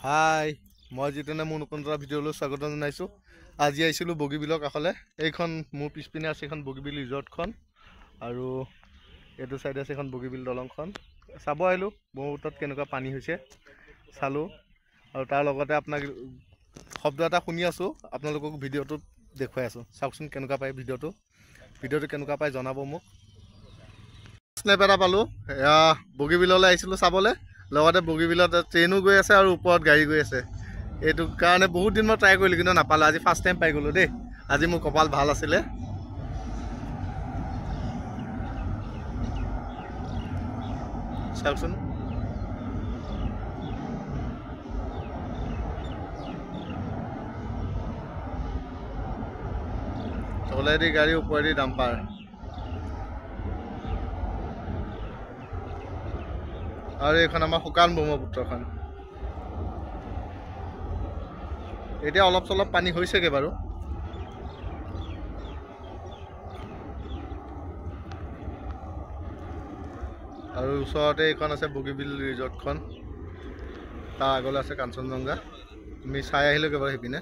হাই মই জিতেনে মোৰ নতুন এটা ভিডিঅ'লৈ স্বাগতম জনাইছোঁ। আজি আহিছিলোঁ বগীবিলৰ কাষলৈ। এইখন মোৰ পিছপিনে আছে এখন বগীবিল ৰিজৰ্টখন আৰু এইটো চাইডে আছে এখন বগীবিল দলংখন। চাব আহিলোঁ ব্ৰহ্মপুত্ৰত কেনেকুৱা পানী হৈছে চালোঁ আৰু তাৰ লগতে আপোনাক শব্দ এটা শুনি আছোঁ, আপোনালোকক ভিডিঅ'টোত দেখুৱাই আছোঁ। চাওকচোন কেনেকুৱা পায় ভিডিঅ'টো কেনেকুৱা পায় জনাব মোক। স্নেপ এটা পালোঁ, এয়া বগীবিললৈ আহিছিলোঁ চাবলৈ। লগতে বগীবিলত ট্ৰেইনো গৈ আছে আৰু ওপৰত গাড়ী গৈ আছে। এইটো কাৰণে বহুত দিন মই ট্ৰাই কৰিলোঁ কিন্তু নাপালোঁ। আজি ফাৰ্ষ্ট টাইম পাই গ'লোঁ দেই। আজি মোৰ কপাল ভাল আছিলে। চাওকচোন তলেদি গাড়ী ওপৰেদি ডাম্পাৰ। আৰু এইখন আমাৰ শুকান ব্ৰহ্মপুত্ৰখন। এতিয়া অলপ চলপ পানী হৈছেগৈ বাৰু। আৰু ওচৰতে এইখন আছে বগীবিল ৰিজৰ্টখন, তাৰ আগলৈ আছে কাঞ্চনজংঘা। আমি চাই আহিলোগৈ বাৰু সেইপিনে।